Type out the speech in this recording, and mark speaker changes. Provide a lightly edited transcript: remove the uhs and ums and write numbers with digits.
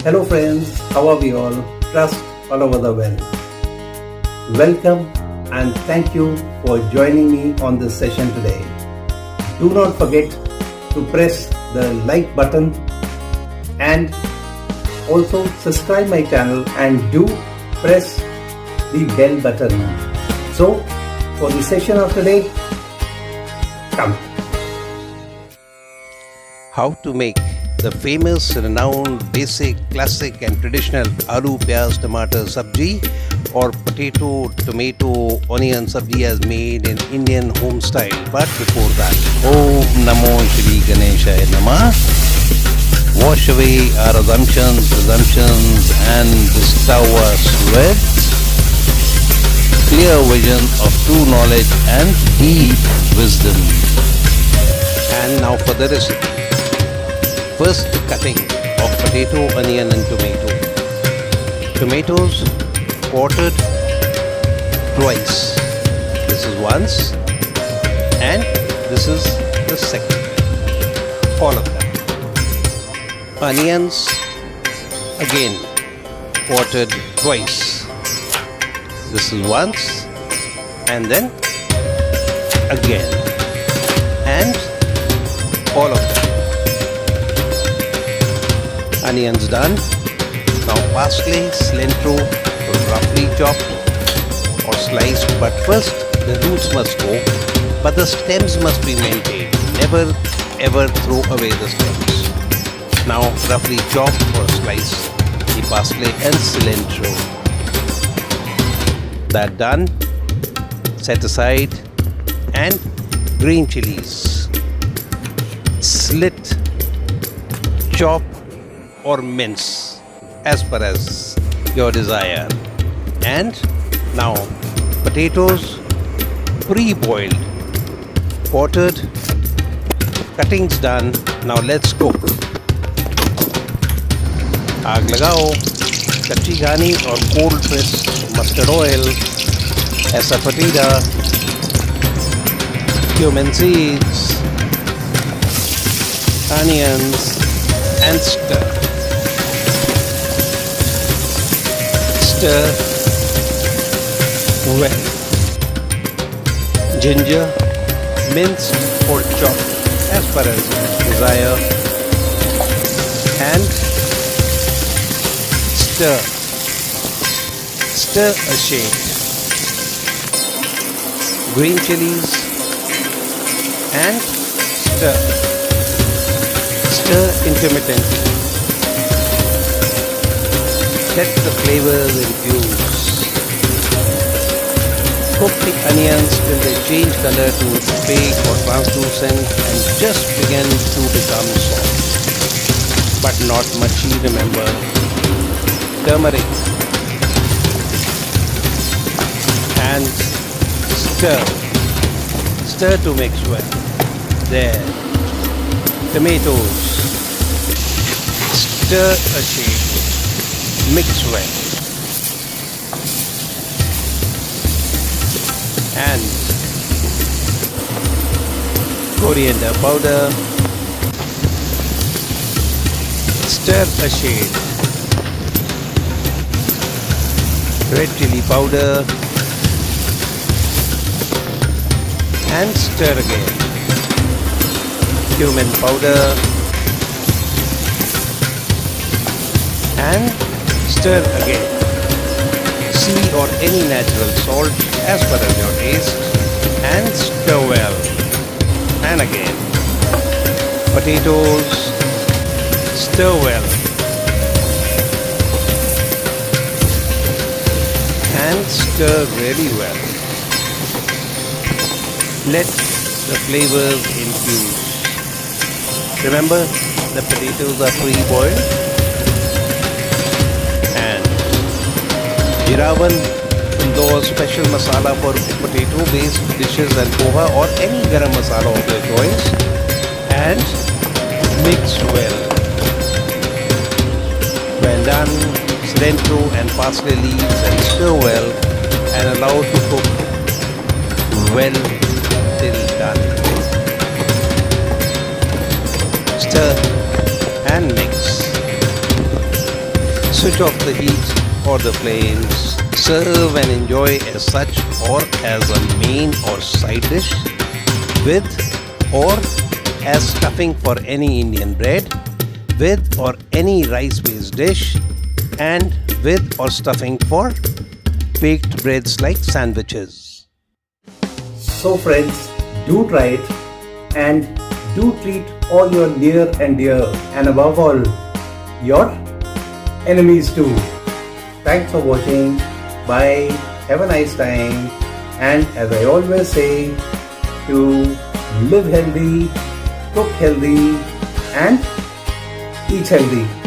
Speaker 1: Hello friends, how are we all? Trust all over the world. Welcome and thank you for joining me on this session today. Do not forget to press the like button and also subscribe my channel and do press the bell button. So for the session of today, come. How to make the famous, renowned, basic, classic and traditional Aloo Payaz Tamatar Sabji or Potato Tomato Onion Sabji as made in Indian home style. But before that, Om Namo Shri Ganeshaya Namah. Wash away our assumptions, presumptions and bestow us with clear vision of true knowledge and deep wisdom. And now for the recipe. First, the cutting of potato, onion and tomato. Tomatoes quartered twice. This is once and this is the second. All of them. Onions again quartered twice. This is once and then again. And all of them. Onions done. Now parsley, cilantro, roughly chopped or sliced, but first the roots must go, but the stems must be maintained. Never ever throw away the stems. Now roughly chop or slice the parsley and cilantro. That done, set aside. And green chilies, slit, chop or mince as per as your desire. And now potatoes pre-boiled, quartered, cuttings done. Now let's cook. आग लगाओ. कच्ची घानी और cold pressed mustard oil, asafoetida, cumin seeds, onions and stir. Stir well. Ginger, minced or chopped as per as desire, and stir. Stir a shade. Green chilies and stir. Stir intermittently. Let the flavors infuse. Cook the onions till they change color to opaque or translucent and just begin to become soft. But not mushy, remember. Turmeric. And stir. Stir to mix well. There. Tomatoes. Stir a shade. Mix well. And coriander powder. Stir a shade. Red chili powder. And stir again. Cumin powder. And stir again. Sea or any natural salt as per as your taste and stir well. And again. Potatoes, stir well. And stir really well. Let the flavors infuse. Remember, the potatoes are pre-boiled. Jiravan, Indore special masala for potato based dishes and poha or any garam masala of your choice, and mix well. When done, cilantro and parsley leaves and stir well and allow to cook well till done. Stir and mix.
Speaker 2: switch off the heat or the flames. Serve and enjoy as such or as a main or side dish, with or as stuffing for any Indian bread, with or any rice-based dish, and with or stuffing for baked breads like sandwiches.
Speaker 1: So friends, do try it and do treat all your near and dear, and above all, your enemies too. Thanks for watching. Bye. Have a nice time. And as I always say, to live healthy, cook healthy, and eat healthy.